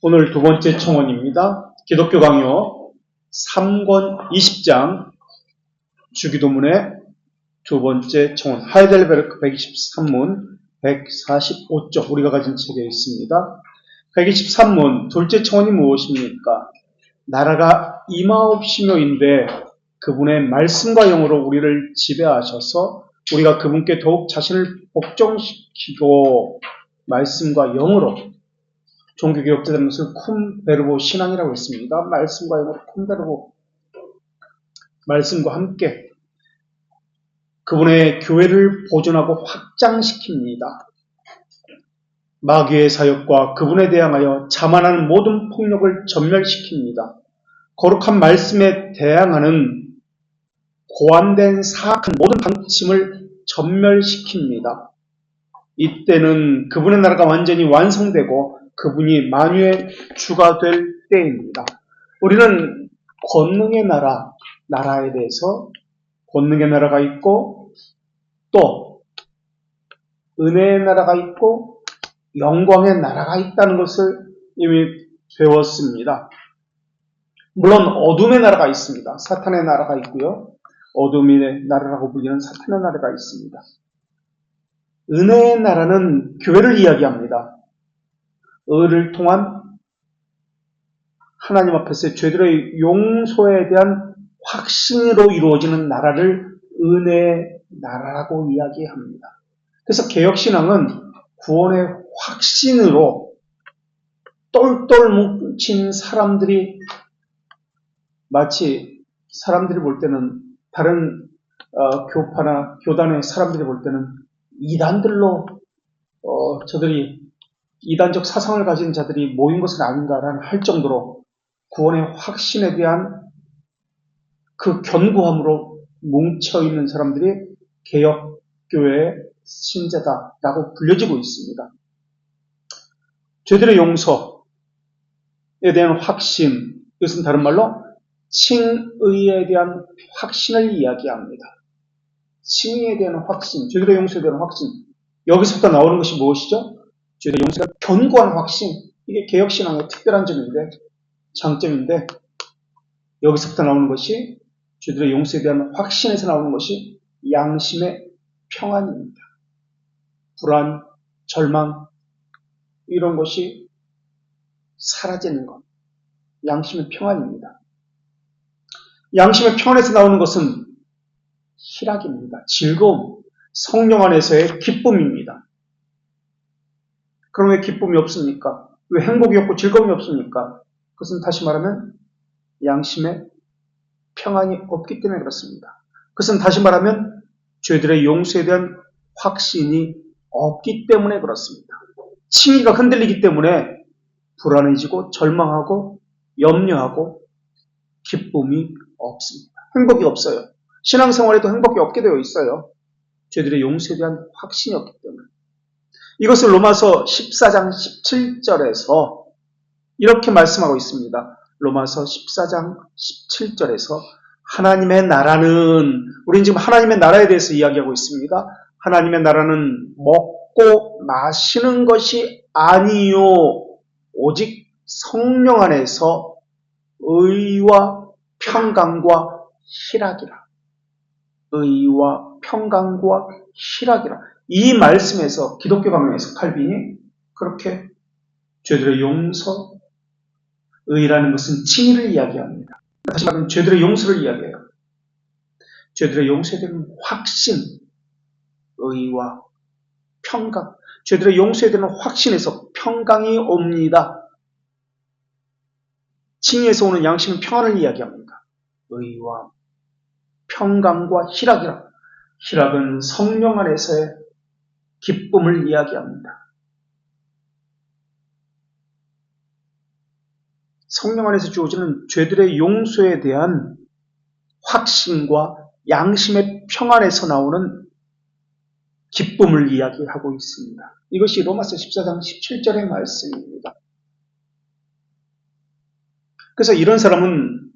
오늘 두 번째 청원입니다. 기독교 강요 3권 20장 주기도문의 두 번째 청원 하이델베르크 123문 145쪽 우리가 가진 책에 있습니다. 123문 둘째 청원이 무엇입니까? 나라가 임하옵시며인데 그분의 말씀과 영으로 우리를 지배하셔서 우리가 그분께 더욱 자신을 복종시키고 말씀과 영으로 종교개혁자들은 것을 쿰 베르보 신앙이라고 했습니다. 말씀과 영으로 쿰 베르보 말씀과 함께 그분의 교회를 보존하고 확장시킵니다. 마귀의 사역과 그분에 대항하여 자만하는 모든 폭력을 전멸시킵니다. 거룩한 말씀에 대항하는 고안된 사악한 모든 방침을 전멸시킵니다. 이때는 그분의 나라가 완전히 완성되고 그분이 만유의 주가 될 때입니다. 우리는 권능의 나라에 대해서 권능의 나라가 있고 또 은혜의 나라가 있고 영광의 나라가 있다는 것을 이미 배웠습니다. 물론 어둠의 나라가 있습니다. 사탄의 나라가 있고요. 어둠의 나라라고 불리는 사탄의 나라가 있습니다. 은혜의 나라는 교회를 이야기합니다. 의를 통한 하나님 앞에서의 죄들의 용서에 대한 확신으로 이루어지는 나라를 은혜의 나라라고 이야기합니다. 그래서 개혁신앙은 구원의 확신으로 똘똘 뭉친 사람들이 마치 사람들이 볼 때는 다른 교파나 교단의 사람들이 볼 때는 이단들로 저들이 이단적 사상을 가진 자들이 모인 것은 아닌가라는 할 정도로 구원의 확신에 대한 그 견고함으로 뭉쳐있는 사람들이 개혁교회의 신자다라고 불려지고 있습니다. 죄들의 용서에 대한 확신, 이것은 다른 말로 칭의에 대한 확신을 이야기합니다. 칭의에 대한 확신, 죄들의 용서에 대한 확신, 여기서부터 나오는 것이 무엇이죠? 죄들의 용서가 견고한 확신, 이게 개혁신앙의 특별한 점인데, 장점인데, 여기서부터 나오는 것이 죄들의 용서에 대한 확신에서 나오는 것이 양심의 평안입니다. 불안, 절망, 이런 것이 사라지는 것, 양심의 평안입니다. 양심의 평안에서 나오는 것은 희락입니다. 즐거움, 성령 안에서의 기쁨입니다. 그럼 왜 기쁨이 없습니까? 왜 행복이 없고 즐거움이 없습니까? 그것은 다시 말하면 양심의 평안이 없기 때문에 그렇습니다. 그것은 다시 말하면 죄들의 용서에 대한 확신이 없기 때문에 그렇습니다. 칭의가 흔들리기 때문에 불안해지고 절망하고 염려하고 기쁨이 없습니다. 행복이 없어요. 신앙생활에도 행복이 없게 되어 있어요. 죄들의 용서에 대한 확신이 없기 때문에. 이것을 로마서 14장 17절에서 이렇게 말씀하고 있습니다. 로마서 14장 17절에서 하나님의 나라는, 우리는 지금 하나님의 나라에 대해서 이야기하고 있습니다. 하나님의 나라는 먹고 마시는 것이 아니요 오직 성령 안에서 의와 평강과 희락이라. 의와 평강과 희락이라. 이 말씀에서 기독교 강요에서 칼빈이 그렇게 죄들의 용서, 의라는 것은 칭의를 이야기합니다. 다시 말하면 죄들의 용서를 이야기해요. 죄들의 용서에 대한 확신, 의와 평강. 죄들의 용서에 대한 확신에서 평강이 옵니다. 칭의에서 오는 양심은 평안을 이야기합니다. 의와 평강과 희락이라. 희락은 성령 안에서의 기쁨을 이야기합니다. 성령 안에서 주어지는 죄들의 용서에 대한 확신과 양심의 평안에서 나오는 기쁨을 이야기하고 있습니다. 이것이 로마서 14장 17절의 말씀입니다. 그래서 이런 사람은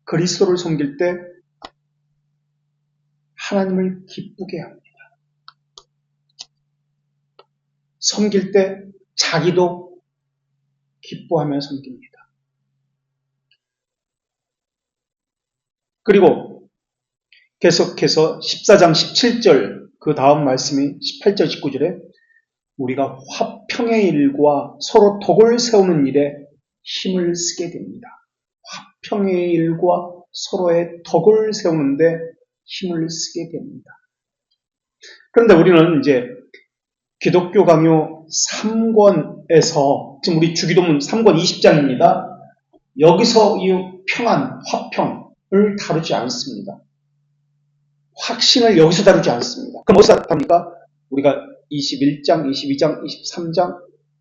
그리스도를 섬길 때 하나님을 기쁘게 합니다. 섬길 때 자기도 기뻐하며 섬깁니다. 그리고 계속해서 14장 17절 그 다음 말씀이 18절 19절에 우리가 화평의 일과 서로 덕을 세우는 일에 힘을 쓰게 됩니다. 화평의 일과 서로의 덕을 세우는데 힘을 쓰게 됩니다. 그런데 우리는 이제 기독교 강요 3권에서 지금 우리 주기도문 3권 20장입니다. 여기서 이 평안, 화평을 다루지 않습니다. 확신을 여기서 다루지 않습니다. 그럼 어디서 다룹니까? 우리가 21장, 22장, 23장,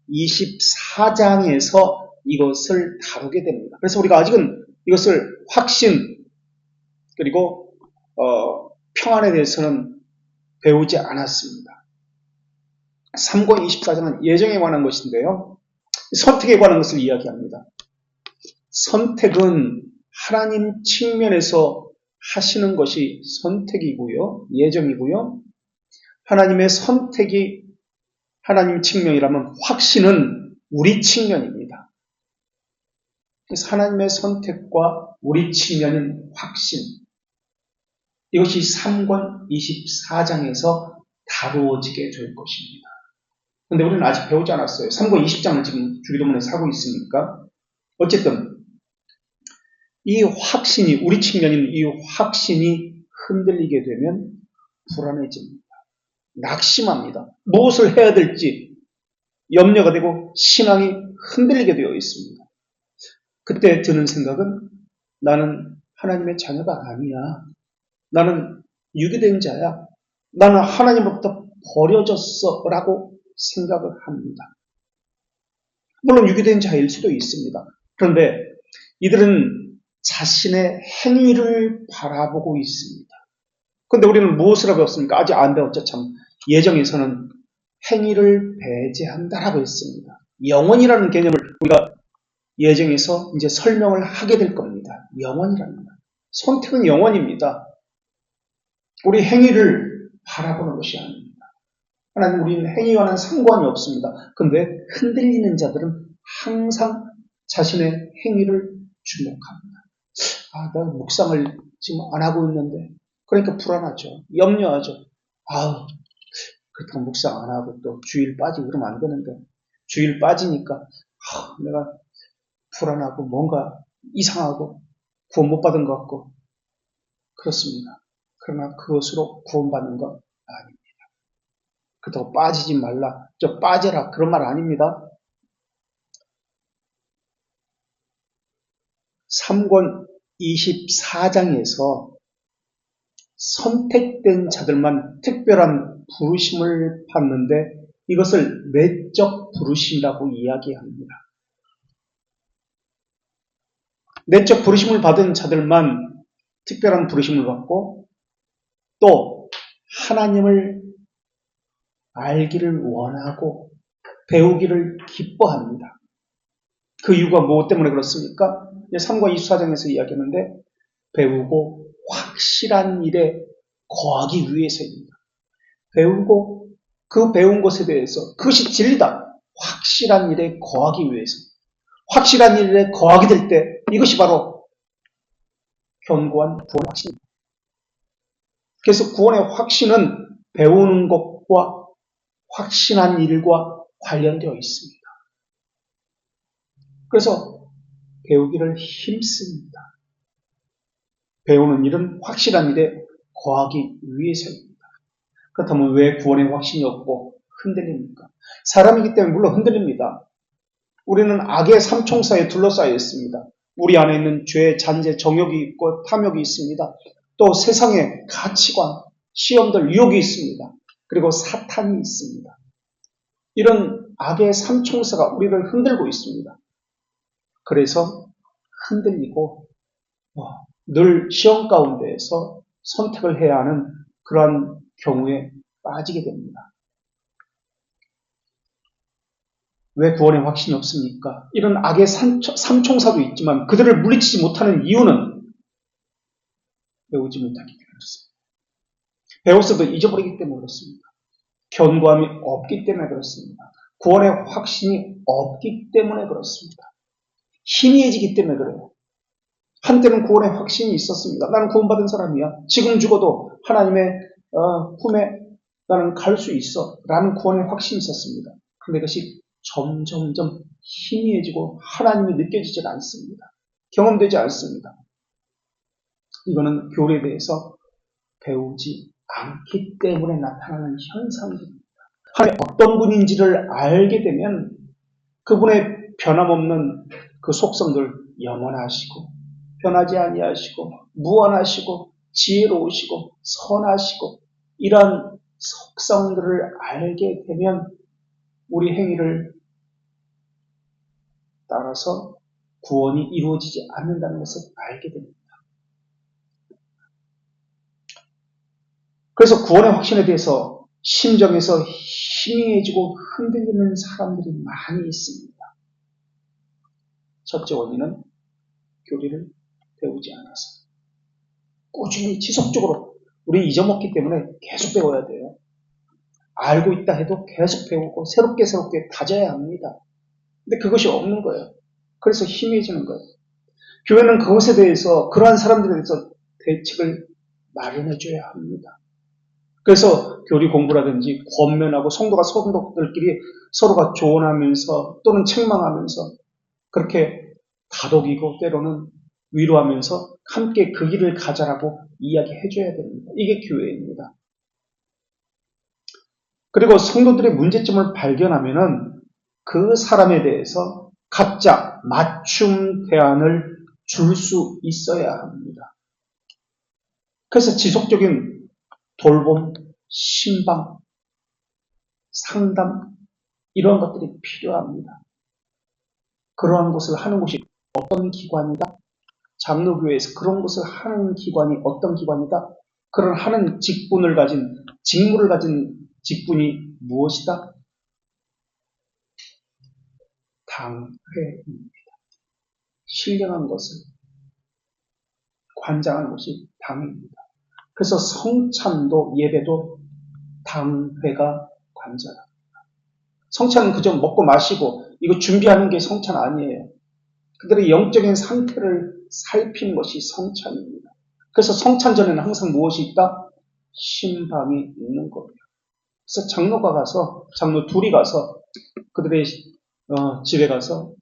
24장에서 이것을 다루게 됩니다. 그래서 우리가 아직은 이것을 확신 그리고 평안에 대해서는 배우지 않았습니다. 3권 24장은 예정에 관한 것인데요. 선택에 관한 것을 이야기합니다. 선택은 하나님 측면에서 하시는 것이 선택이고요. 예정이고요. 하나님의 선택이 하나님 측면이라면 확신은 우리 측면입니다. 그래서 하나님의 선택과 우리 측면인 확신, 이것이 3권 24장에서 다루어지게 될 것입니다. 그런데 우리는 아직 배우지 않았어요. 3권 20장을 지금 주기도문에서 하고 있으니까. 어쨌든 이 확신이, 우리 측면인 이 확신이 흔들리게 되면 불안해집니다. 낙심합니다. 무엇을 해야 될지 염려가 되고 신앙이 흔들리게 되어 있습니다. 그때 드는 생각은 나는 하나님의 자녀가 아니야. 나는 유기된 자야. 나는 하나님으로부터 버려졌어 라고 생각을 합니다. 물론 유기된 자일 수도 있습니다. 그런데 이들은 자신의 행위를 바라보고 있습니다. 그런데 우리는 무엇을 배웠습니까? 아직 안 배웠죠. 참 예정에서는 행위를 배제한다라고 했습니다. 영원이라는 개념을 우리가 예정에서 이제 설명을 하게 될 겁니다. 영원이라는 것. 선택은 영원입니다. 우리 행위를 바라보는 것이 아닙니다. 하나님 우리는 행위와는 상관이 없습니다. 그런데 흔들리는 자들은 항상 자신의 행위를 주목합니다. 나 묵상을 지금 안 하고 있는데 그러니까 불안하죠. 염려하죠. 그렇다고 묵상 안 하고 또 주일 빠지고 그러면 안 되는데 주일 빠지니까 내가 불안하고 뭔가 이상하고 구원 못 받은 것 같고 그렇습니다. 그러나 그것으로 구원받는 건 아닙니다. 그렇다고 빠지지 말라, 빠져라 그런 말 아닙니다. 3권 24장에서 선택된 자들만 특별한 부르심을 받는데 이것을 내적 부르심이라고 이야기합니다. 내적 부르심을 받은 자들만 특별한 부르심을 받고 또 하나님을 알기를 원하고 배우기를 기뻐합니다. 그 이유가 무엇 때문에 그렇습니까? 3과 24장에서 이야기하는데 배우고 확실한 일에 거하기 위해서입니다. 배우고 그 배운 것에 대해서 그것이 진리다. 확실한 일에 거하기 위해서. 확실한 일에 거하게 될 때 이것이 바로 견고한 구원의 확신입니다. 그래서 구원의 확신은 배우는 것과 확신한 일과 관련되어 있습니다. 그래서 배우기를 힘씁니다. 배우는 일은 확실한 일에 거하기 위해서입니다. 그렇다면 왜 구원의 확신이 없고 흔들립니까? 사람이기 때문에 물론 흔들립니다. 우리는 악의 삼총사에 둘러싸여 있습니다. 우리 안에 있는 죄, 잔재, 정욕이 있고 탐욕이 있습니다. 또 세상의 가치관, 시험들, 유혹이 있습니다. 그리고 사탄이 있습니다. 이런 악의 삼총사가 우리를 흔들고 있습니다. 그래서 흔들리고 늘 시험 가운데에서 선택을 해야 하는 그러한 경우에 빠지게 됩니다. 왜 구원의 확신이 없습니까? 이런 악의 삼총사도 있지만 그들을 물리치지 못하는 이유는 배우지 못하기 때문에 그렇습니다. 배웠어도 잊어버리기 때문에 그렇습니다. 견고함이 없기 때문에 그렇습니다. 구원의 확신이 없기 때문에 그렇습니다. 희미해지기 때문에 그래요. 한때는 구원의 확신이 있었습니다. 나는 구원받은 사람이야. 지금 죽어도 하나님의 품에 나는 갈 수 있어. 라는 구원의 확신이 있었습니다. 그런데 그것이 점점점 희미해지고 하나님이 느껴지질 않습니다. 경험되지 않습니다. 이거는 교리에 대해서 배우지 않기 때문에 나타나는 현상입니다. 하나님 어떤 분인지를 알게 되면 그분의 변함없는 그 속성들 영원하시고 변하지 아니하시고 무한하시고 지혜로우시고 선하시고 이러한 속성들을 알게 되면 우리 행위를 따라서 구원이 이루어지지 않는다는 것을 알게 됩니다. 그래서 구원의 확신에 대해서 심정에서 희미해지고 흔들리는 사람들이 많이 있습니다. 첫째 원인은 교리를 배우지 않아서. 꾸준히 지속적으로 우리 잊어먹기 때문에 계속 배워야 돼요. 알고 있다 해도 계속 배우고 새롭게 다져야 합니다. 근데 그것이 없는 거예요. 그래서 희미해지는 거예요. 교회는 그것에 대해서 그러한 사람들에 대해서 대책을 마련해 줘야 합니다. 그래서 교리 공부라든지 권면하고 성도들끼리 서로가 조언하면서 또는 책망하면서 그렇게 다독이고 때로는 위로하면서 함께 그 길을 가자라고 이야기해 줘야 됩니다. 이게 교회입니다. 그리고 성도들의 문제점을 발견하면은 그 사람에 대해서 각자 맞춤 대안을 줄 수 있어야 합니다. 그래서 지속적인 돌봄, 신방, 상담 이런 것들이 필요합니다. 그러한 것을 하는 곳이 어떤 기관이다? 장로교회에서 그런 것을 하는 기관이 어떤 기관이다? 그런 하는 직분을 가진 직무를 가진 직분이 무엇이다? 당회입니다. 신령한 것을 관장하는 것이 당회입니다. 그래서 성찬도 예배도 당회가 관장합니다. 성찬은 그저 먹고 마시고 이거 준비하는 게 성찬 아니에요. 그들의 영적인 상태를 살피는 것이 성찬입니다. 그래서 성찬 전에는 항상 무엇이 있다? 신방이 있는 거예요. 그래서 장로 둘이 가서 그들의 집에 가서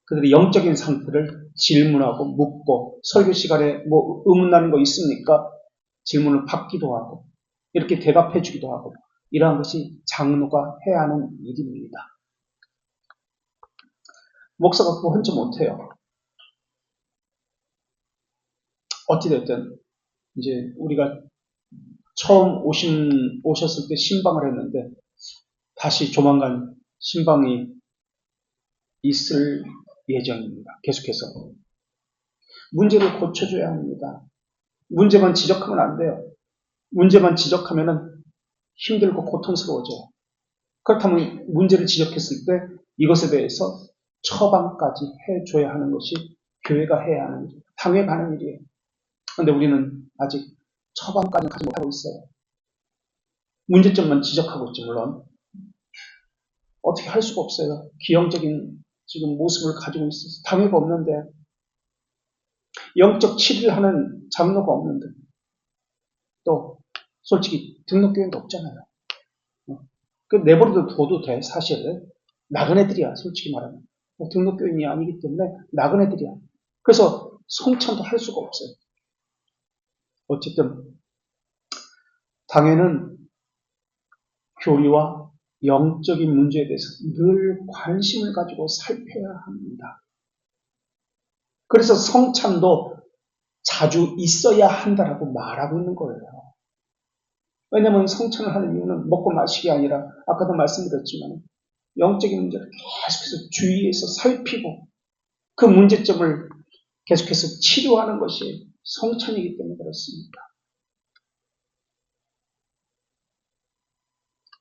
그들의 영적인 상태를 질문하고 묻고 설교 시간에 뭐 의문나는 거 있습니까? 질문을 받기도 하고 이렇게 대답해 주기도 하고 이러한 것이 장로가 해야 하는 일입니다. 목사가 그거 혼자 못해요. 어찌됐든 이제 우리가 처음 오셨을 때 신방을 했는데 다시 조만간 신방이 있을 예정입니다. 계속해서 문제를 고쳐줘야 합니다. 문제만 지적하면 안 돼요. 문제만 지적하면 힘들고 고통스러워져요. 그렇다면 문제를 지적했을 때 이것에 대해서 처방까지 해줘야 하는 것이 교회가 해야 하는 일, 당회 가는 일이에요. 그런데 우리는 아직 처방까지 가지 못하고 있어요. 문제점만 지적하고 있죠, 물론. 어떻게 할 수가 없어요. 기형적인 지금 모습을 가지고 있어서 당회가 없는데 영적 치료를 하는 장로가 없는데 또 솔직히 등록교회도 없잖아요. 그 내버려둬도 돼, 사실. 나그네들이야, 솔직히 말하면. 등록교인이 아니기 때문에 나그네들이야. 그래서 성찬도 할 수가 없어요. 어쨌든 당회는 교리와 영적인 문제에 대해서 늘 관심을 가지고 살펴야 합니다. 그래서 성찬도 자주 있어야 한다라고 말하고 있는 거예요. 왜냐하면 성찬을 하는 이유는 먹고 마시기 아니라 아까도 말씀드렸지만 영적인 문제를 계속해서 주의해서 살피고 그 문제점을 계속해서 치료하는 것이 성찬이기 때문에 그렇습니다.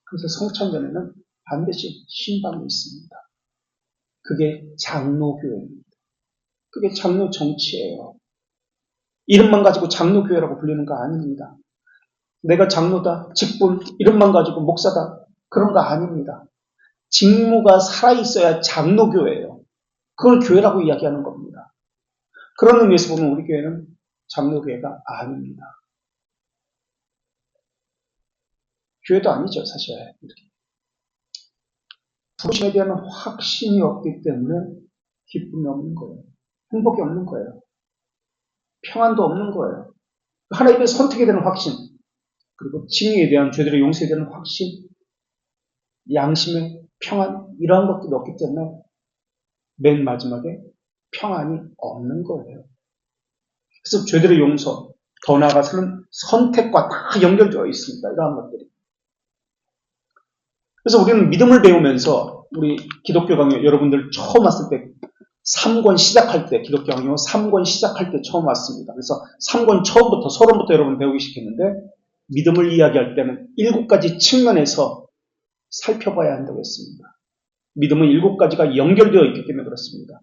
그래서 성찬 전에는 반드시 신방이 있습니다. 그게 장로교회입니다. 그게 장로 정치예요. 이름만 가지고 장로교회라고 불리는 거 아닙니다. 내가 장로다, 직분, 이름만 가지고 목사다, 그런 거 아닙니다. 직무가 살아있어야 장로교회예요. 그걸 교회라고 이야기하는 겁니다. 그런 의미에서 보면 우리 교회는 장로교회가 아닙니다. 교회도 아니죠, 사실. 부르심에 대한 확신이 없기 때문에 기쁨이 없는 거예요. 행복이 없는 거예요. 평안도 없는 거예요. 하나님의 선택에 대한 확신, 그리고 칭의에 대한, 죄들의 용서에 대한 확신, 양심의 평안, 이러한 것들이 없기 때문에 맨 마지막에 평안이 없는 거예요. 그래서 죄들의 용서, 더 나아가서는 선택과 다 연결되어 있습니다. 이러한 것들이. 그래서 우리는 믿음을 배우면서 우리 기독교 강의 여러분들 처음 왔을 때 3권 시작할 때, 기독교 강의 3권 시작할 때 처음 왔습니다. 그래서 3권 처음부터 서론부터 여러분 배우기 시작했는데 믿음을 이야기할 때는 7가지 측면에서 살펴봐야 한다고 했습니다. 믿음은 7가지가 연결되어 있기 때문에 그렇습니다.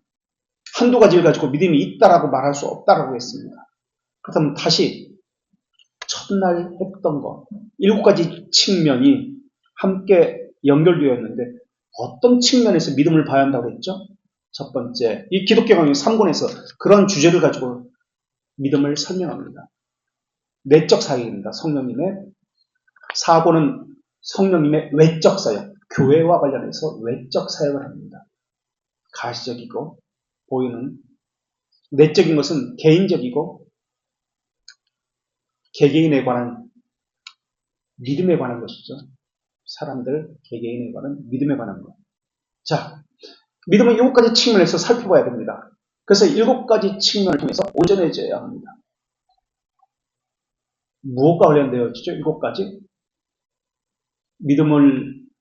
한두 가지를 가지고 믿음이 있다라고 말할 수 없다라고 했습니다. 그렇다면 다시 첫날 했던 것, 7가지 측면이 함께 연결되어 있는데 어떤 측면에서 믿음을 봐야 한다고 했죠? 첫 번째, 이 기독교 강의 3권에서 그런 주제를 가지고 믿음을 설명합니다. 내적 사역입니다. 성령님의. 4권은 성령님의 외적 사역, 교회와 관련해서 외적 사역을 합니다. 가시적이고 보이는, 내적인 것은 개인적이고 개개인에 관한, 믿음에 관한 것이죠. 사람들, 개개인에 관한, 믿음에 관한 것. 자, 믿음은 7가지 측면에서 살펴봐야 됩니다. 그래서 7가지 측면을 통해서 오전해져야 합니다. 무엇과 관련되어 있죠? 7가지?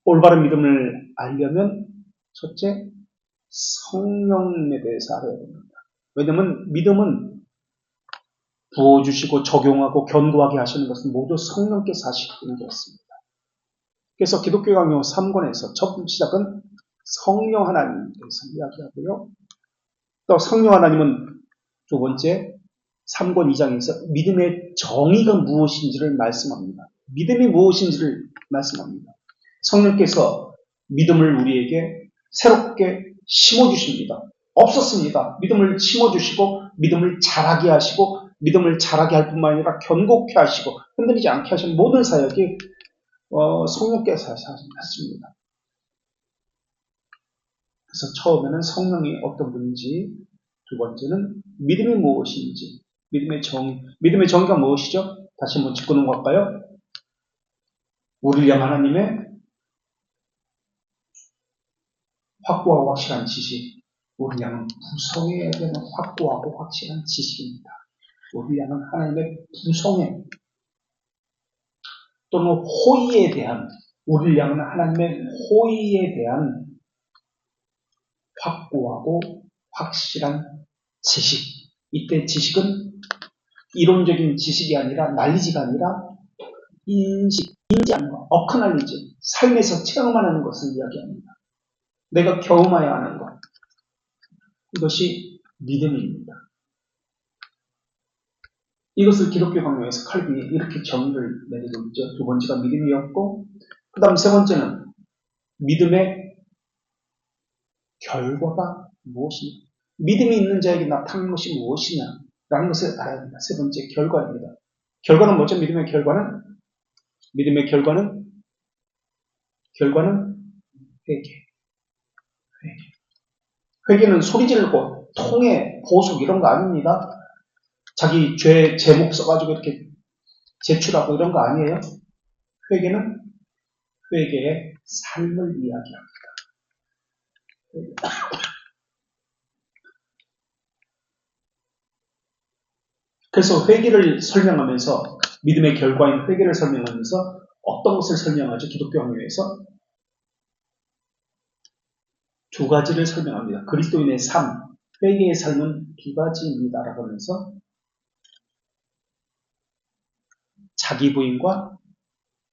올바른 믿음을 알려면 첫째, 성령에 대해서 알아야 됩니다. 왜냐하면 믿음은 부어주시고 적용하고 견고하게 하시는 것은 모두 성령께서 하시는 것입니다. 그래서 기독교 강요 3권에서 첫 시작은 성령 하나님에 대해서 이야기하고요. 또 성령 하나님은 두 번째 3권 2장에서 믿음의 정의가 무엇인지를 말씀합니다. 믿음이 무엇인지를 말씀합니다. 성령께서 믿음을 우리에게 새롭게 심어주십니다. 없었습니다. 믿음을 심어주시고 믿음을 자라게 하시고 믿음을 자라게 할 뿐만 아니라 견고케 하시고 흔들리지 않게 하신 모든 사역이 성령께서 하십니다. 그래서 처음에는 성령이 어떤 분인지, 두 번째는 믿음이 무엇인지, 믿음의 정의가 무엇이죠? 다시 한번 짚고 넘어갈까요? 우리를 향한 하나님의 확고하고 확실한 지식, 우리를 향한 구성에 대한 확고하고 확실한 지식입니다. 우리를 향한 하나님의 구성에 또는 호의에 대한, 우리를 향한 하나님의 호의에 대한 확고하고 확실한 지식. 이때 지식은 이론적인 지식이 아니라, 난리지가 아니라 인지하는 것, 어커널리지, 삶에서 체험하는 것을 이야기합니다. 내가 경험해야 하는 것, 이것이 믿음입니다. 이것을 기독교 강요에서 칼빈이 이렇게 정의를 내리고 있죠. 두 번째가 믿음이었고, 그 다음 세 번째는 믿음의 결과가 무엇이냐, 믿음이 있는 자에게 나타나는 것이 무엇이냐 라는 것을 알아야 합니다. 세 번째 결과입니다. 결과는 뭐죠? 믿음의 결과는 회개. 회개는 소리 지르고 통해, 보석 이런 거 아닙니다. 자기 죄 제목 써가지고 이렇게 제출하고 이런 거 아니에요. 회개는 회개의 삶을 이야기합니다. 그래서 회개를 설명하면서, 믿음의 결과인 회개를 설명하면서 어떤 것을 설명하죠? 기독교 강요에서 두 가지를 설명합니다. 그리스도인의 삶, 회개의 삶은 두 가지입니다라고 하면서 자기 부인과,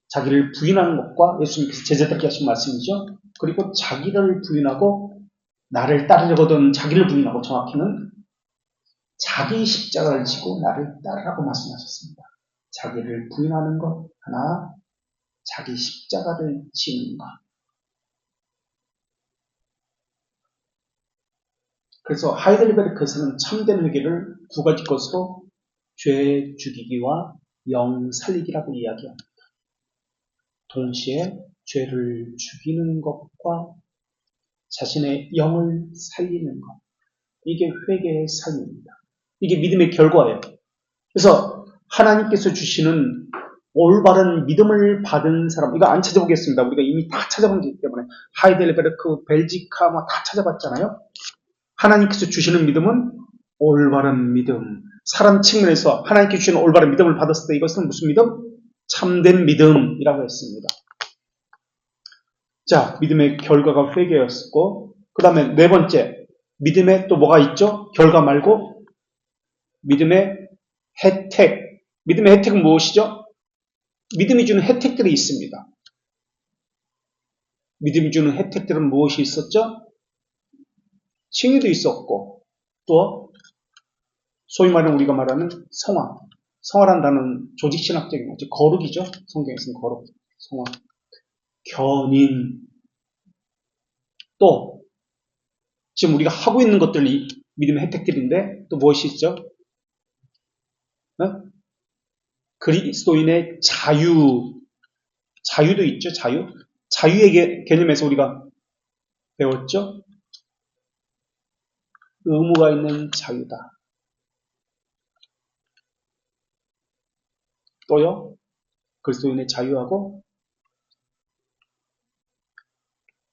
자기를 부인하는 것과, 예수님께서 제자들에게 하신 말씀이죠. 그리고 자기를 부인하고 나를 따르려거든, 자기를 부인하고, 정확히는 자기 십자가를 지고 나를 따르라고 말씀하셨습니다. 자기를 부인하는 것 하나, 자기 십자가를 지는 것. 그래서 하이델베르크에서는 참된 회개를 두 가지 것으로 죄 죽이기와 영 살리기라고 이야기합니다. 동시에 죄를 죽이는 것과 자신의 영을 살리는 것. 이게 회개의 삶입니다. 이게 믿음의 결과예요. 그래서 하나님께서 주시는 올바른 믿음을 받은 사람, 이거 안 찾아보겠습니다. 우리가 이미 다 찾아봤기 때문에 하이델베르크, 벨지카 다 찾아봤잖아요. 하나님께서 주시는 믿음은 올바른 믿음. 사람 측면에서 하나님께 주시는 올바른 믿음을 받았을 때 이것은 무슨 믿음? 참된 믿음이라고 했습니다. 자, 믿음의 결과가 회개였고, 그 다음에 네 번째, 믿음에 또 뭐가 있죠? 결과 말고 믿음의 혜택. 믿음의 혜택은 무엇이죠? 믿음이 주는 혜택들이 있습니다. 믿음이 주는 혜택들은 무엇이 있었죠? 칭의도 있었고, 또 소위 말하는 우리가 말하는 성화. 성화란 단어는 조직신학적인 거죠. 거룩이죠. 성경에서는 거룩, 성화. 견인. 또 지금 우리가 하고 있는 것들이 믿음의 혜택들인데 또 무엇이 있죠? 그리스도인의 자유도 있죠. 자유의 개념에서 우리가 배웠죠. 의무가 있는 자유다. 또요, 그리스도인의 자유하고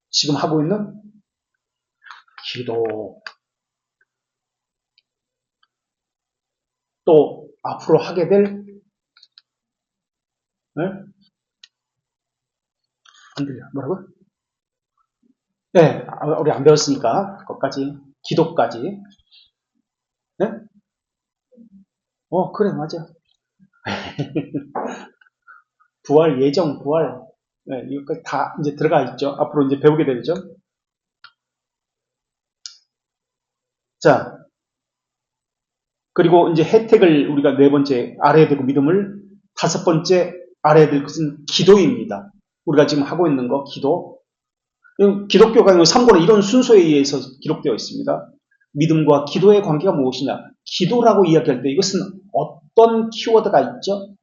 지금 하고 있는 기도, 또 앞으로 하게 될 안 들려. 뭐라고요? 네, 우리 안 배웠으니까 그것까지, 기도까지. 네? 그래, 맞아. 부활 예정, 부활. 네, 이것까지 다 이제 들어가 있죠. 앞으로 이제 배우게 되죠. 자, 그리고 이제 혜택을 우리가 네 번째 알아야 되고 믿음을 다섯 번째 알아야 될 것은 기도입니다. 우리가 지금 하고 있는 거 기도. 기독교가 3권의 이런 순서에 의해서 기록되어 있습니다. 믿음과 기도의 관계가 무엇이냐? 기도라고 이야기할 때 이것은 어떤 키워드가 있죠?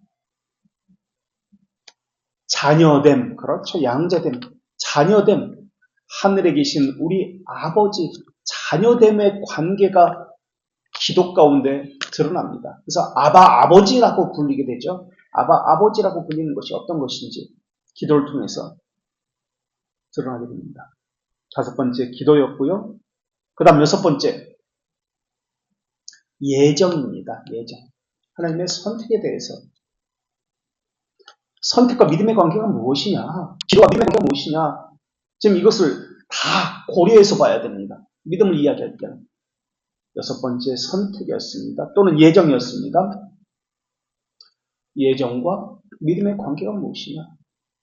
자녀됨, 그렇죠. 양자됨, 자녀됨, 하늘에 계신 우리 아버지, 자녀됨의 관계가 기도 가운데 드러납니다. 그래서 아바 아버지라고 불리게 되죠. 아바 아버지라고 불리는 것이 어떤 것인지 기도를 통해서 드러나게 됩니다. 다섯 번째 기도였고요. 그 다음 여섯 번째 예정입니다. 예정. 하나님의 선택에 대해서. 선택과 믿음의 관계가 무엇이냐? 기도와 믿음의 관계가 무엇이냐? 지금 이것을 다 고려해서 봐야 됩니다. 믿음을 이야기할 때는. 여섯 번째 선택이었습니다. 또는 예정이었습니다. 예정과 믿음의 관계가 무엇이냐?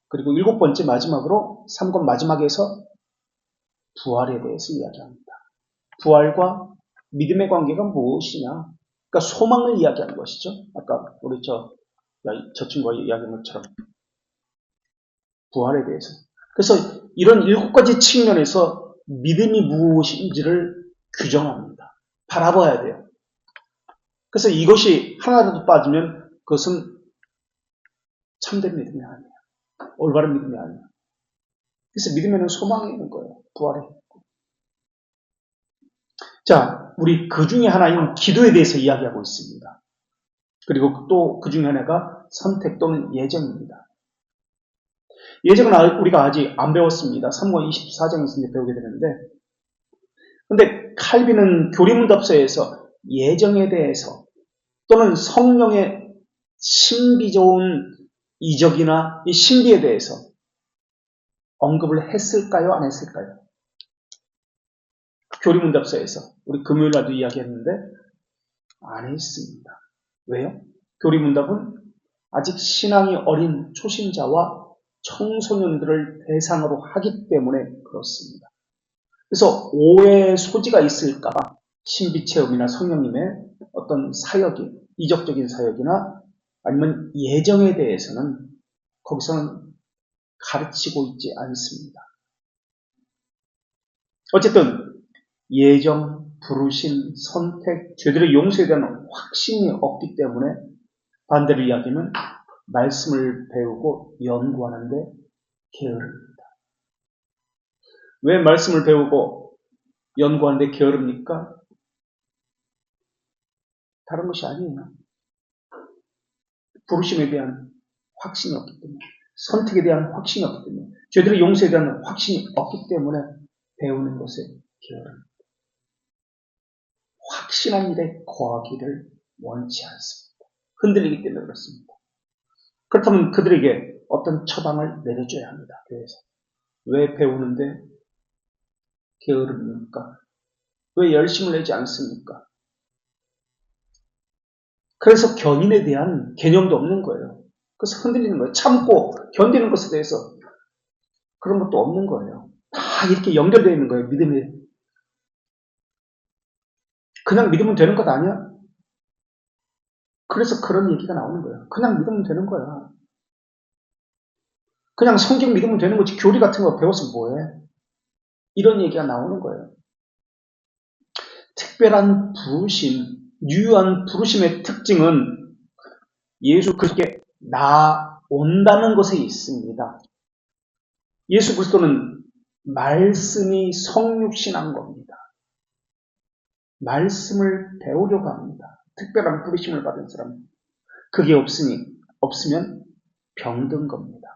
그리고 일곱 번째 마지막으로 3권 마지막에서 부활에 대해서 이야기합니다. 부활과 믿음의 관계가 무엇이냐? 그러니까 소망을 이야기하는 것이죠. 아까 우리 저 친구가 이야기한 것처럼 부활에 대해서. 그래서 이런 일곱 가지 측면에서 믿음이 무엇인지를 규정합니다. 바라봐야 돼요. 그래서 이것이 하나라도 빠지면 그것은 참된 믿음이 아니에요. 올바른 믿음이 아니에요. 그래서 믿음에는 소망이 있는 거예요. 부활에. 자, 우리 그 중에 하나인 기도에 대해서 이야기하고 있습니다. 그리고 또 그 중에 하나가 선택 또는 예정입니다. 예정은 우리가 아직 안 배웠습니다. 3권 24장에서 이제 배우게 되는데, 근데 칼빈은 교리문답서에서 예정에 대해서 또는 성령의 신비 좋은 이적이나 이 신비에 대해서 언급을 했을까요? 안 했을까요? 교리문답서에서 우리 금요일날도 이야기했는데 안 했습니다. 왜요? 교리문답은 아직 신앙이 어린 초신자와 청소년들을 대상으로 하기 때문에 그렇습니다. 그래서 오해의 소지가 있을까봐 신비체험이나 성령님의 어떤 사역이, 이적적인 사역이나 아니면 예정에 대해서는 거기서는 가르치고 있지 않습니다. 어쨌든 예정, 부르심, 선택, 죄들의 용서에 대한 확신이 없기 때문에 반대로 이야기하면 말씀을 배우고 연구하는데 게으릅니다. 왜 말씀을 배우고 연구하는데 게으릅니까? 다른 것이 아니에요. 부르심에 대한 확신이 없기 때문에, 선택에 대한 확신이 없기 때문에, 죄들의 용서에 대한 확신이 없기 때문에 배우는 것에 게으릅니다. 확신한 일에 거하기를 원치 않습니다. 흔들리기 때문에 그렇습니다. 그렇다면 그들에게 어떤 처방을 내려줘야 합니다. 교회에서. 왜 배우는데 게으릅니까? 왜 열심을 내지 않습니까? 그래서 견인에 대한 개념도 없는 거예요. 그래서 흔들리는 거예요. 참고 견디는 것에 대해서 그런 것도 없는 거예요. 다 이렇게 연결되어 있는 거예요. 믿음이. 그냥 믿으면 되는 것 아니야? 그래서 그런 얘기가 나오는 거예요. 그냥 믿으면 되는 거야. 그냥 성경 믿으면 되는 거지. 교리 같은 거 배워서 뭐해? 이런 얘기가 나오는 거예요. 특별한 부르심, 유효한 부르심의 특징은 예수 그리스도께 나온다는 것에 있습니다. 예수 그리스도는 말씀이 성육신한 겁니다. 말씀을 배우려고 합니다. 특별한 부르심을 받은 사람. 그게 없으면 병든 겁니다.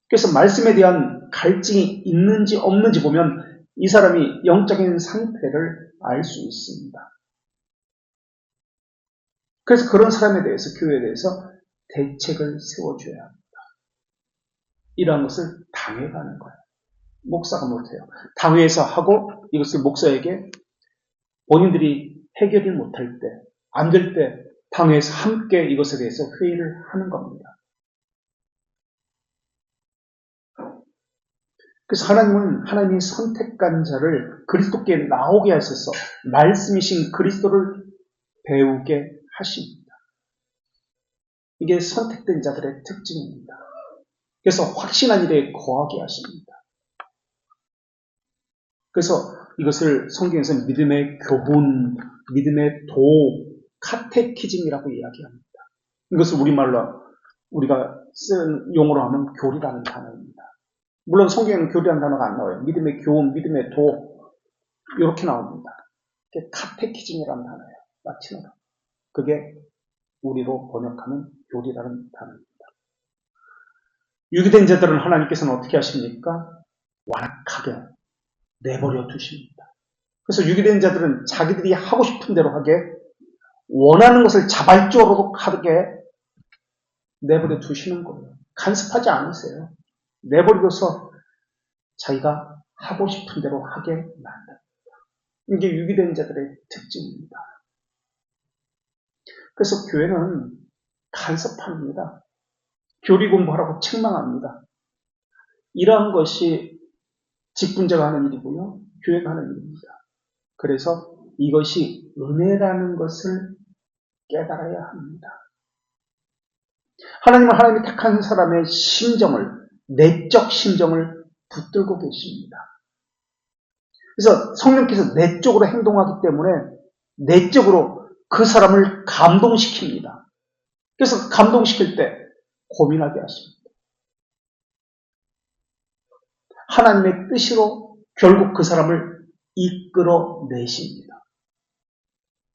그래서 말씀에 대한 갈증이 있는지 없는지 보면 이 사람이 영적인 상태를 알 수 있습니다. 그래서 그런 사람에 대해서, 교회에 대해서 대책을 세워줘야 합니다. 이러한 것을 당회가 하는 거예요. 목사가 못해요. 당회에서 하고 이것을 목사에게 본인들이 해결이 못할 때, 안 될 때 당회에서 함께 이것에 대해서 회의를 하는 겁니다. 그래서 하나님은 하나님이 선택한 자를 그리스도께 나오게 하셔서 말씀이신 그리스도를 배우게 하십니다. 이게 선택된 자들의 특징입니다. 그래서 확신한 일에 거하게 하십니다. 그래서 이것을 성경에서는 믿음의 교훈, 믿음의 도, 카테키즘이라고 이야기합니다. 이것을 우리말로 우리가 쓴 용어로 하면 교리라는 단어입니다. 물론 성경에는 교리라는 단어가 안 나와요. 믿음의 교훈, 믿음의 도 이렇게 나옵니다. 이게 카테키즘이라는 단어예요. 라틴어로. 그게 우리로 번역하면 교리라는 단어입니다. 유기된 자들은 하나님께서는 어떻게 하십니까? 완악하게 내버려 두십니다. 그래서 유기된 자들은 자기들이 하고 싶은 대로 하게, 원하는 것을 자발적으로 하게 내버려 두시는 거예요. 간섭하지 않으세요. 내버려둬서 자기가 하고 싶은 대로 하게 만듭니다. 이게 유기된 자들의 특징입니다. 그래서 교회는 간섭합니다. 교리 공부하라고 책망합니다. 이러한 것이 직분자가 하는 일이고요. 교회가 하는 일입니다. 그래서 이것이 은혜라는 것을 깨달아야 합니다. 하나님은 하나님이 택한 사람의 심정을, 내적 심정을 붙들고 계십니다. 그래서 성령께서 내적으로 행동하기 때문에 내적으로 그 사람을 감동시킵니다. 그래서 감동시킬 때 고민하게 하십니다. 하나님의 뜻으로 결국 그 사람을 이끌어내십니다.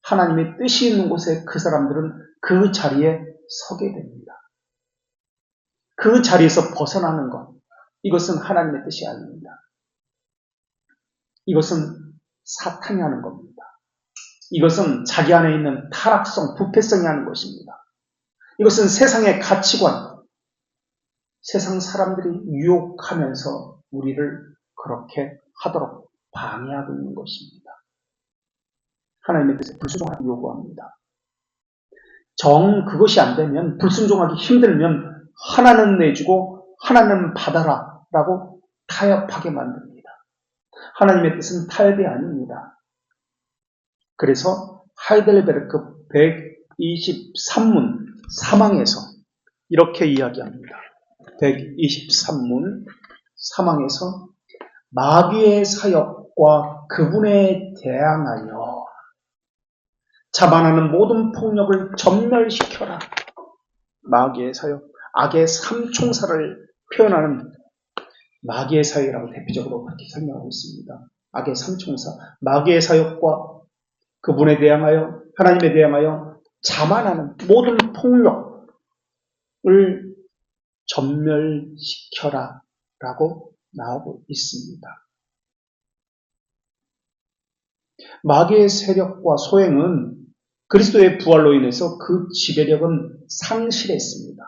하나님의 뜻이 있는 곳에 그 사람들은 그 자리에 서게 됩니다. 그 자리에서 벗어나는 것, 이것은 하나님의 뜻이 아닙니다. 이것은 사탄이 하는 겁니다. 이것은 자기 안에 있는 타락성, 부패성이 하는 것입니다. 이것은 세상의 가치관, 세상 사람들이 유혹하면서 우리를 그렇게 하도록 방해하고 있는 것입니다. 하나님의 뜻에 불순종하기 요구합니다. 그것이 안 되면, 불순종하기 힘들면 하나는 내주고 하나는 받아라 라고 타협하게 만듭니다. 하나님의 뜻은 타협이 아닙니다. 그래서 하이델베르크 123문 사망에서 이렇게 이야기합니다. 123문 사망에서 마귀의 사역 세력과 그분에 대항하여 자만하는 모든 폭력을 전멸시켜라. 마귀의 사역, 악의 삼총사를 표현하는 마귀의 사역이라고 대표적으로 그렇게 설명하고 있습니다. 악의 삼총사, 마귀의 사역과 그분에 대항하여, 하나님에 대항하여 자만하는 모든 폭력을 전멸시켜라 라고 나오고 있습니다. 마귀의 세력과 소행은 그리스도의 부활로 인해서 그 지배력은 상실했습니다.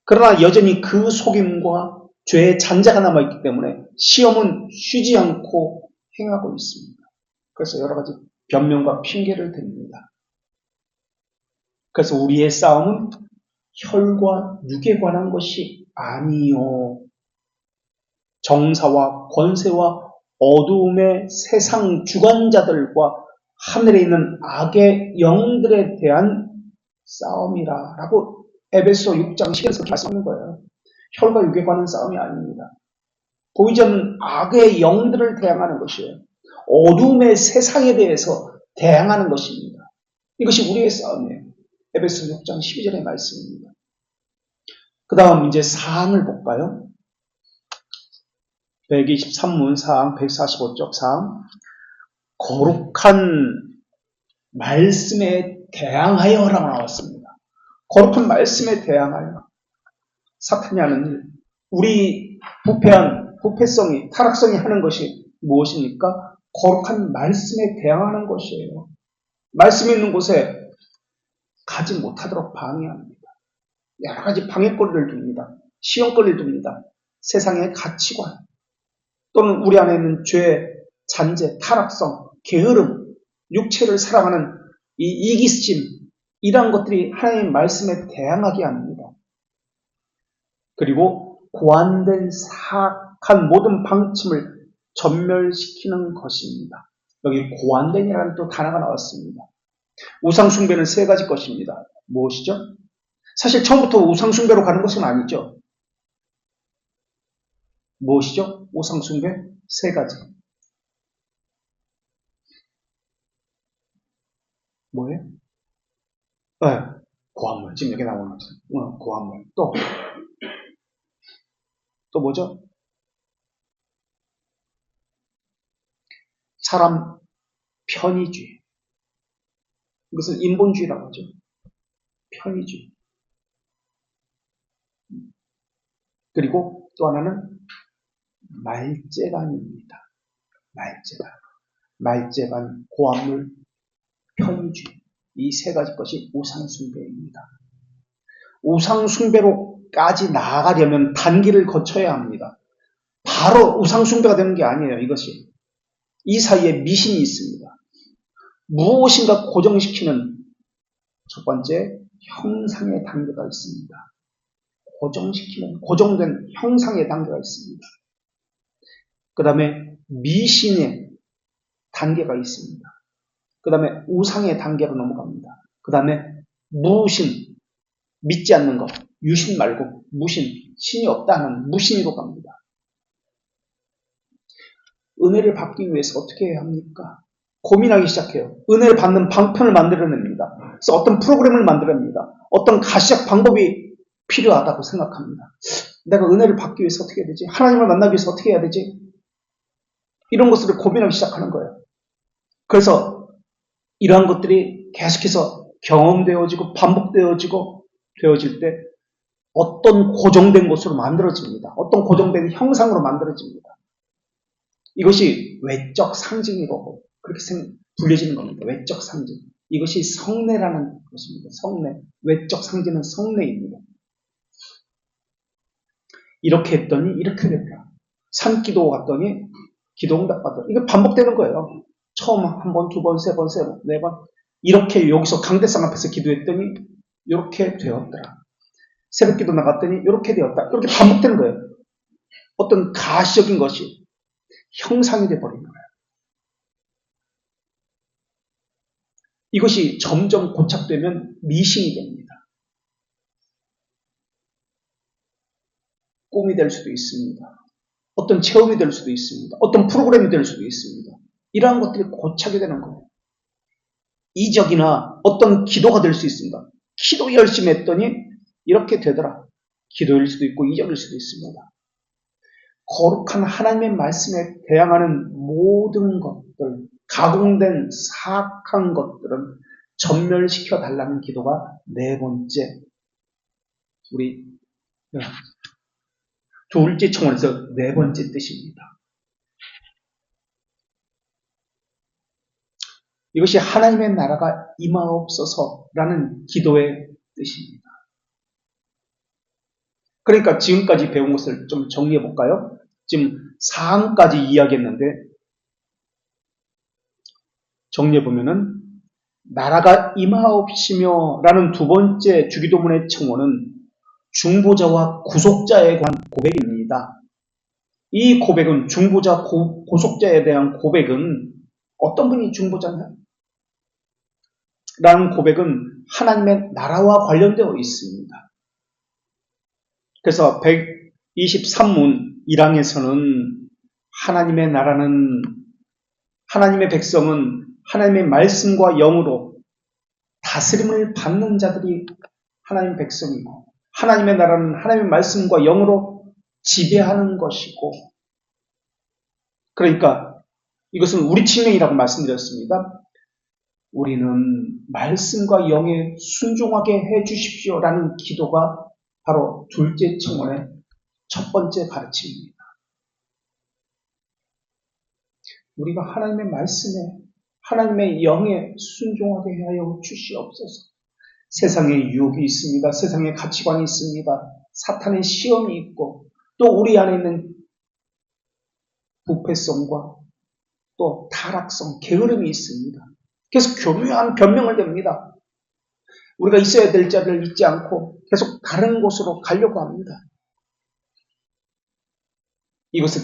그러나 여전히 그 속임과 죄의 잔재가 남아있기 때문에 시험은 쉬지 않고 행하고 있습니다. 그래서 여러 가지 변명과 핑계를 댑니다. 그래서 우리의 싸움은 혈과 육에 관한 것이 아니요. 정사와 권세와 어두움의 세상 주관자들과 하늘에 있는 악의 영들에 대한 싸움이라 라고 에베소 6장 10절에서 말씀하는 거예요. 혈과 육에 관한 싸움이 아닙니다. 보이지 않는 악의 영들을 대항하는 것이에요. 어두움의 세상에 대해서 대항하는 것입니다. 이것이 우리의 싸움이에요. 에베소 6장 12절의 말씀입니다. 그 다음 이제 사항을 볼까요? 123문 사항 145쪽 사항 거룩한 말씀에 대항하여 라고 나왔습니다. 거룩한 말씀에 대항하여 사탄이 하는 일, 우리 부패성이 타락성이 하는 것이 무엇입니까? 거룩한 말씀에 대항하는 것이에요. 말씀이 있는 곳에 가지 못하도록 방해합니다. 여러 가지 방해거리를 둡니다. 시험거리를 둡니다. 세상의 가치관 또는 우리 안에 있는 죄, 잔재, 타락성, 게으름, 육체를 사랑하는 이 이기심 이러한 것들이 하나님의 말씀에 대항하게 합니다. 그리고 고안된 사악한 모든 방침을 전멸시키는 것입니다. 여기 고안된이라는 또 단어가 나왔습니다. 우상숭배는 세 가지 것입니다. 무엇이죠? 사실 처음부터 우상숭배로 가는 것은 아니죠. 무엇이죠? 우상숭배 세 가지. 뭐예요? 네, 고한물. 지금 여기 나오는 거죠. 고한물. 또 뭐죠? 사람 편의주의. 이것을 인본주의라고 하죠. 편의주의. 그리고 또 하나는 말재간입니다. 말재간, 고한물, 편의주의. 이 세 가지 것이 우상숭배입니다. 우상숭배로까지 나아가려면 단계를 거쳐야 합니다. 바로 우상숭배가 되는 게 아니에요. 이것이. 이 사이에 미신이 있습니다. 무엇인가 고정시키는 첫 번째 형상의 단계가 있습니다. 고정된 형상의 단계가 있습니다. 그 다음에 미신의 단계가 있습니다. 그 다음에 우상의 단계로 넘어갑니다. 그 다음에 무신, 믿지 않는 것, 유신 말고 무신, 신이 없다는 무신으로 갑니다. 은혜를 받기 위해서 어떻게 해야 합니까? 고민하기 시작해요. 은혜를 받는 방편을 만들어냅니다. 그래서 어떤 프로그램을 만들어냅니다. 어떤 가시적 방법이 필요하다고 생각합니다. 내가 은혜를 받기 위해서 어떻게 해야 되지? 하나님을 만나기 위해서 어떻게 해야 되지? 이런 것들을 고민하기 시작하는 거예요. 그래서 이러한 것들이 계속해서 경험되어지고 되어질 때 어떤 고정된 것으로 만들어집니다. 어떤 고정된 형상으로 만들어집니다. 이것이 외적 상징이라고 그렇게 불려지는 겁니다. 외적 상징. 이것이 성례라는 것입니다. 성례. 외적 상징은 성례입니다. 이렇게 했더니 이렇게 됐다. 산기도 갔더니 기도응답 받아. 이게 반복되는 거예요. 처음 한 번, 두 번, 세 번, 네 번. 이렇게 여기서 강대상 앞에서 기도했더니 이렇게 되었더라. 새벽기도 나갔더니 이렇게 되었다. 이렇게 반복되는 거예요. 어떤 가시적인 것이 형상이 되어버리는 거예요. 이것이 점점 고착되면 미신이 됩니다. 꿈이 될 수도 있습니다. 어떤 체험이 될 수도 있습니다. 어떤 프로그램이 될 수도 있습니다. 이러한 것들이 고착이 되는 거예요. 이적이나 어떤 기도가 될 수 있습니다. 기도 열심히 했더니 이렇게 되더라. 기도일 수도 있고 이적일 수도 있습니다. 거룩한 하나님의 말씀에 대항하는 모든 것들, 가공된 사악한 것들은 전멸시켜 달라는 기도가 네 번째, 우리 둘째 청원에서 네 번째 뜻입니다. 이것이 하나님의 나라가 임하옵소서라는 기도의 뜻입니다. 그러니까 지금까지 배운 것을 좀 정리해 볼까요? 지금 4항까지 이야기했는데 정리해 보면은 나라가 임하옵시며 라는 두 번째 주기도문의 청원은 중보자와 구속자에 관한 고백입니다. 이 고백은 중보자, 고속자에 대한 고백은 어떤 분이 중보자냐? 라는 고백은 하나님의 나라와 관련되어 있습니다. 그래서 123문 1항에서는 하나님의 나라는, 하나님의 백성은 하나님의 말씀과 영으로 다스림을 받는 자들이 하나님의 백성이고, 하나님의 나라는 하나님의 말씀과 영으로 지배하는 것이고, 그러니까 이것은 우리 측면이라고 말씀드렸습니다. 우리는 말씀과 영에 순종하게 해 주십시오라는 기도가 바로 둘째 청원의 첫 번째 가르침입니다. 우리가 하나님의 말씀에, 하나님의 영에 순종하게 하여 주시옵소서. 세상에 유혹이 있습니다. 세상에 가치관이 있습니다. 사탄의 시험이 있고 또 우리 안에 있는 부패성과 또 타락성, 게으름이 있습니다. 계속 교묘한 변명을 댑니다. 우리가 있어야 될 자리를 잊지 않고 계속 다른 곳으로 가려고 합니다. 이것에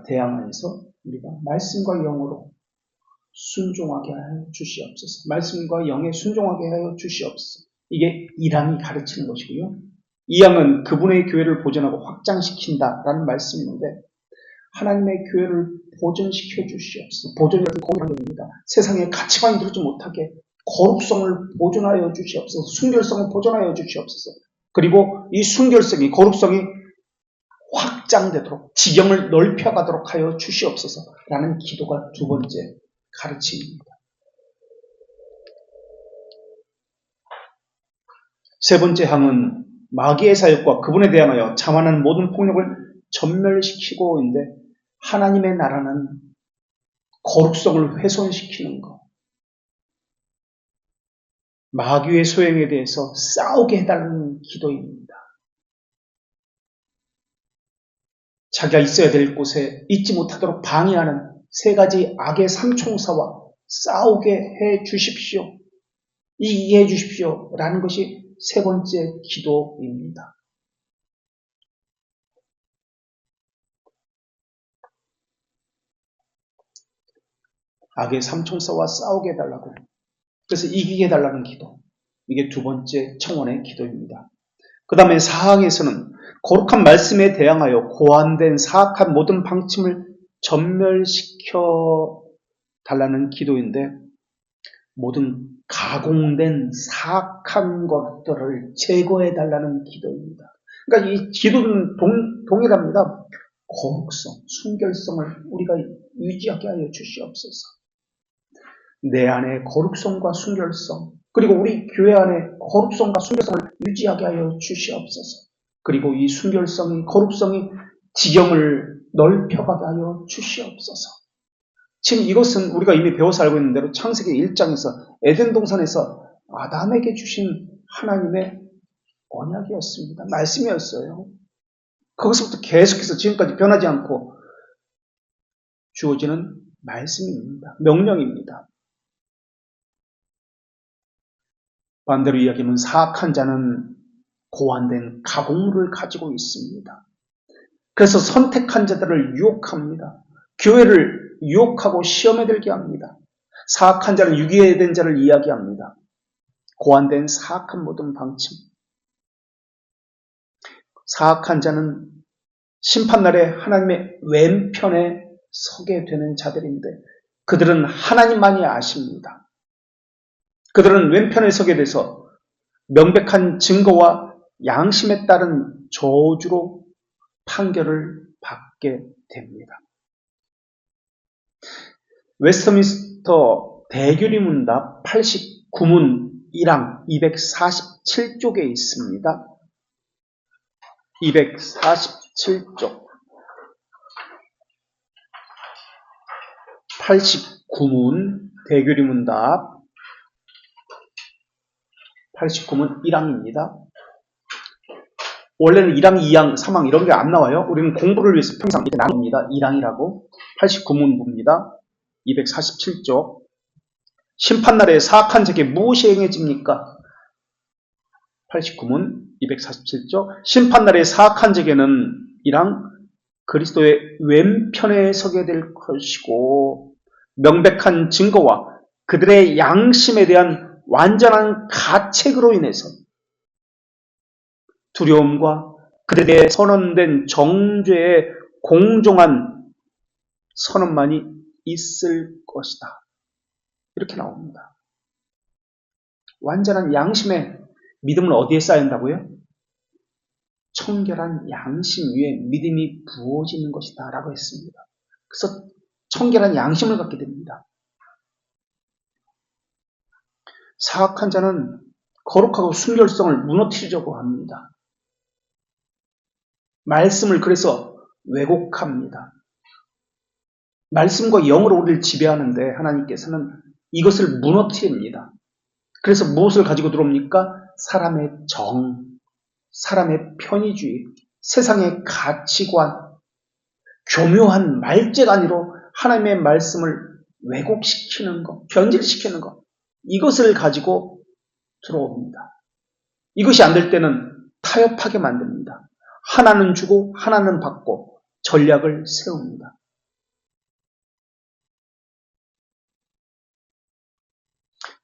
대항하여서 우리가 말씀과 영으로 순종하게 하여 주시옵소서. 말씀과 영에 순종하게 하여 주시옵소서. 이게 1항이 가르치는 것이고요. 2항은 그분의 교회를 보존하고 확장시킨다라는 말씀인데 하나님의 교회를 보존시켜 주시옵소서. 보존이라는 공약입니다. 세상의 가치관이 들지 못하게 거룩성을 보존하여 주시옵소서. 순결성을 보존하여 주시옵소서. 그리고 이 순결성이, 거룩성이 확장되도록, 지경을 넓혀가도록 하여 주시옵소서. 라는 기도가 두 번째 가르침입니다. 세 번째 항은 마귀의 사역과 그분에 대항하여 자만한 모든 폭력을 전멸시키고 있는데 하나님의 나라는 거룩성을 훼손시키는 것, 마귀의 소행에 대해서 싸우게 해달라는 기도입니다. 자기가 있어야 될 곳에 있지 못하도록 방해하는 세 가지 악의 삼총사와 싸우게 해 주십시오. 이기게 해 주십시오. 라는 것이 세 번째 기도입니다. 악의 삼총사와 싸우게 해달라고. 그래서 이기게 해달라는 기도. 이게 두 번째 청원의 기도입니다. 그 다음에 4항에서는 거룩한 말씀에 대항하여 고안된 사악한 모든 방침을 전멸시켜 달라는 기도인데 모든 가공된 사악한 것들을 제거해 달라는 기도입니다. 그러니까 이 기도는 동일합니다. 거룩성, 순결성을 우리가 유지하게 하여 주시옵소서. 내 안에 거룩성과 순결성, 그리고 우리 교회 안에 거룩성과 순결성을 유지하게 하여 주시옵소서. 그리고 이 순결성이, 거룩성이 지경을 넓혀가게 하여 주시옵소서. 지금 이것은 우리가 이미 배워서 알고 있는 대로 창세기 1장에서 에덴 동산에서 아담에게 주신 하나님의 언약이었습니다. 말씀이었어요. 거기서부터 계속해서 지금까지 변하지 않고 주어지는 말씀입니다. 명령입니다. 반대로 이야기하면 사악한 자는 고안된 가공물을 가지고 있습니다. 그래서 선택한 자들을 유혹합니다. 교회를 유혹하고 시험에 들게 합니다. 사악한 자는 유기된 자를 이야기합니다. 고안된 사악한 모든 방침. 사악한 자는 심판날에 하나님의 왼편에 서게 되는 자들인데 그들은 하나님만이 아십니다. 그들은 왼편에 서게 돼서 명백한 증거와 양심에 따른 저주로 판결을 받게 됩니다. 웨스트민스터 대규리문답 89문 1항 247쪽에 있습니다. 247쪽 89문 대규리문답 89문 1항입니다. 원래는 1항, 2항, 3항 이런 게 안 나와요. 우리는 공부를 위해서 평상 이렇게 나눕니다. 1항이라고 89문부입니다. 247쪽 심판날에 사악한 자에게 무엇이 행해집니까? 89문 247쪽 심판날에 사악한 자에게는 1항 그리스도의 왼편에 서게 될 것이고 명백한 증거와 그들의 양심에 대한 완전한 가책으로 인해서 두려움과 그들에 대해 선언된 정죄의 공정한 선언만이 있을 것이다. 이렇게 나옵니다. 완전한 양심의 믿음은 어디에 쌓인다고요? 청결한 양심 위에 믿음이 부어지는 것이다 라고 했습니다. 그래서 청결한 양심을 갖게 됩니다. 사악한 자는 거룩하고 순결성을 무너뜨리려고 합니다. 말씀을 그래서 왜곡합니다. 말씀과 영으로 우리를 지배하는데 하나님께서는 이것을 무너뜨립니다. 그래서 무엇을 가지고 들어옵니까? 사람의 정, 사람의 편의주의, 세상의 가치관, 교묘한 말재간이로 하나님의 말씀을 왜곡시키는 것, 변질시키는 것, 이것을 가지고 들어옵니다. 이것이 안 될 때는 타협하게 만듭니다. 하나는 주고 하나는 받고 전략을 세웁니다.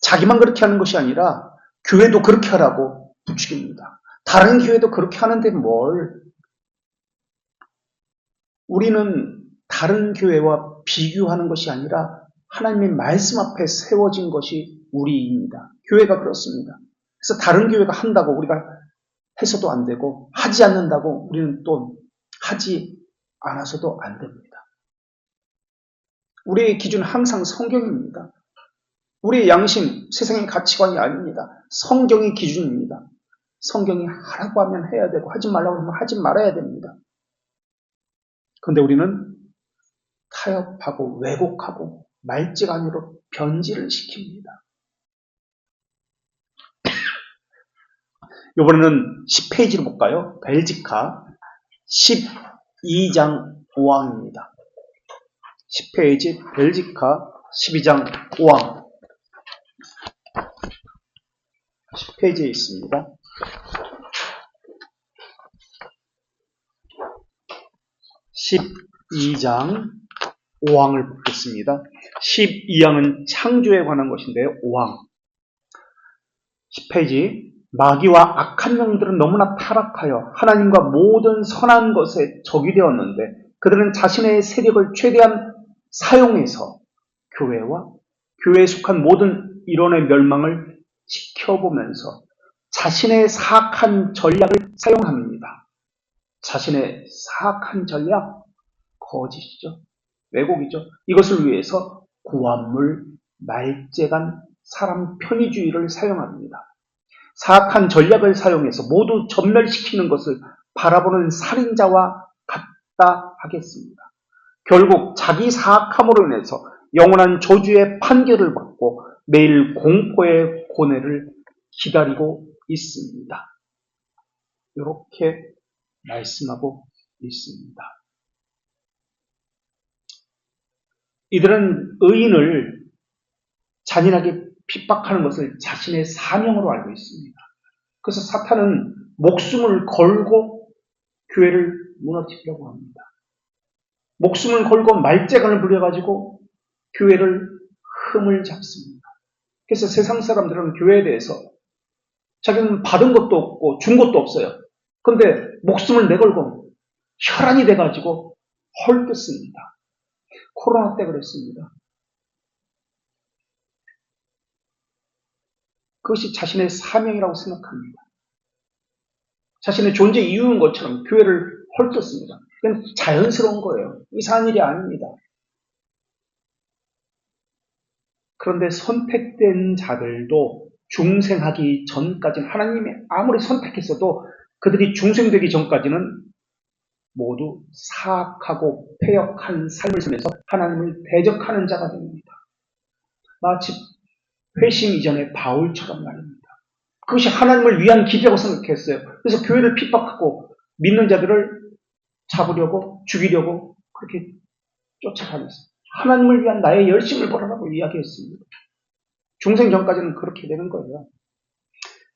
자기만 그렇게 하는 것이 아니라 교회도 그렇게 하라고 부추깁니다. 다른 교회도 그렇게 하는데 뭘? 우리는 다른 교회와 비교하는 것이 아니라 하나님의 말씀 앞에 세워진 것이 우리입니다. 교회가 그렇습니다. 그래서 다른 교회가 한다고 우리가 해서도 안 되고 하지 않는다고 우리는 또 하지 않아서도 안 됩니다. 우리의 기준은 항상 성경입니다. 우리의 양심, 세상의 가치관이 아닙니다. 성경이 기준입니다. 성경이 하라고 하면 해야 되고 하지 말라고 하면 하지 말아야 됩니다. 그런데 우리는 타협하고 왜곡하고 말재간으로 변질을 시킵니다. 이번에는 10페이지로 볼까요? 벨지카 12장 5항입니다. 10페이지 벨지카 12장 5항 10페이지에 있습니다. 12장 5항을 보겠습니다. 12항은 창조에 관한 것인데요. 5항 10페이지 마귀와 악한 영들은 너무나 타락하여 하나님과 모든 선한 것에 적이 되었는데 그들은 자신의 세력을 최대한 사용해서 교회와 교회에 속한 모든 일원의 멸망을 지켜보면서 자신의 사악한 전략을 사용합니다. 자신의 사악한 전략, 거짓이죠. 왜곡이죠. 이것을 위해서 고함물, 말재간, 사람 편의주의를 사용합니다. 사악한 전략을 사용해서 모두 전멸시키는 것을 바라보는 살인자와 같다 하겠습니다. 결국 자기 사악함으로 인해서 영원한 저주의 판결을 받고 매일 공포의 고뇌를 기다리고 있습니다. 이렇게 말씀하고 있습니다. 이들은 의인을 잔인하게 핍박하는 것을 자신의 사명으로 알고 있습니다. 그래서 사탄은 목숨을 걸고 교회를 무너뜨리려고 합니다. 목숨을 걸고 말재간을 부려가지고 교회를 흠을 잡습니다. 그래서 세상 사람들은 교회에 대해서 자기는 받은 것도 없고 준 것도 없어요. 그런데 목숨을 내걸고 혈안이 돼가지고 헐뜯습니다. 코로나 때 그랬습니다. 그것이 자신의 사명이라고 생각합니다. 자신의 존재 이유인 것처럼 교회를 헐뜯습니다. 그건 자연스러운 거예요. 이상한 일이 아닙니다. 그런데 선택된 자들도 중생하기 전까지는 하나님이 아무리 선택했어도 그들이 중생되기 전까지는 모두 사악하고 패역한 삶을 살면서 하나님을 대적하는 자가 됩니다. 마치 회심 이전의 바울처럼 말입니다. 그것이 하나님을 위한 길이라고 생각했어요. 그래서 교회를 핍박하고 믿는 자들을 잡으려고 죽이려고 그렇게 쫓아다녔어요. 하나님을 위한 나의 열심을 벌어라고 이야기했습니다. 중생 전까지는 그렇게 되는 거예요.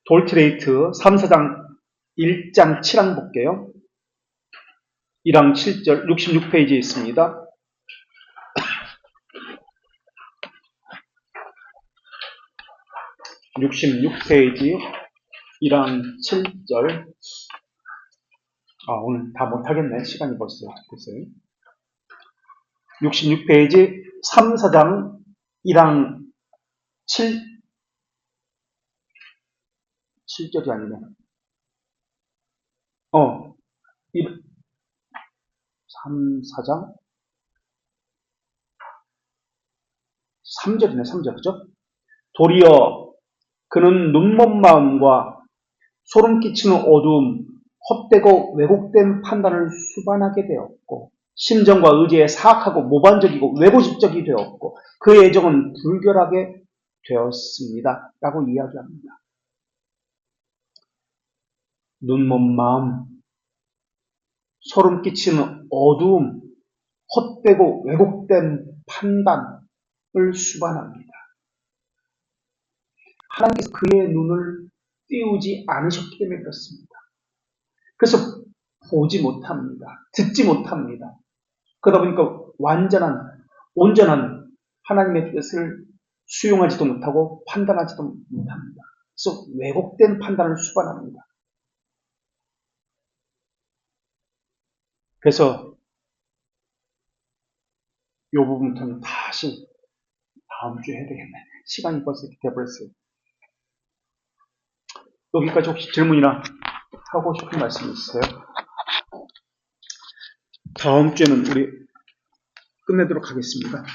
돌트레이트 3사장 1장 7항 볼게요. 1항 7절 66페이지에 있습니다. (66페이지) 1항 7절. 오늘 다 못하겠네. 시간이 벌써 됐어요. 66페이지 3사장 1항 7절이 아니네. 3사장 3절이네. 3절, 그죠? 도리어 그는 눈먼 마음과 소름 끼치는 어두움, 헛되고 왜곡된 판단을 수반하게 되었고, 심정과 의지에 사악하고 모반적이고 외고집적이 되었고, 그의 애정은 불결하게 되었습니다. 라고 이야기합니다. 눈먼 마음, 소름 끼치는 어두움, 헛되고 왜곡된 판단을 수반합니다. 하나님께서 그의 눈을 띄우지 않으셨기 때문에 그렇습니다. 그래서 보지 못합니다. 듣지 못합니다. 그러다 보니까 온전한 하나님의 뜻을 수용하지도 못하고 판단하지도 못합니다. 그래서 왜곡된 판단을 수반합니다. 그래서 이 부분부터는 다시 다음 주에 해야 되겠네. 시간이 벌써 이렇게 돼버렸어요. 여기까지 혹시 질문이나 하고 싶은 말씀 있으세요? 다음 주에는 우리 끝내도록 하겠습니다.